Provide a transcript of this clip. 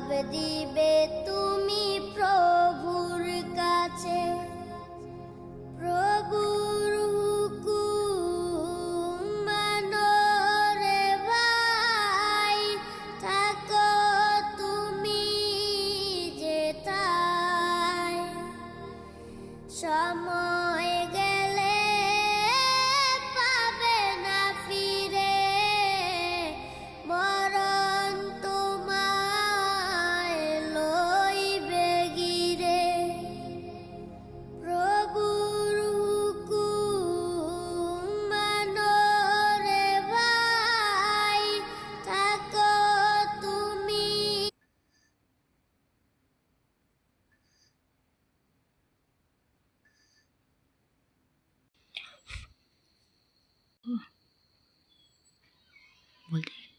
জবাব দিবে তুমি প্রভুর কাছে। প্রভুর হুকুম মানো রে ভাই, থাকো তুমি যেথায়। সময় গেলে পাবে না ফিরে, মরণ তোমায় লইবে গিরে। প্রভুর হুকুম মানো রে ভাই, থাকো তুমি। বলতে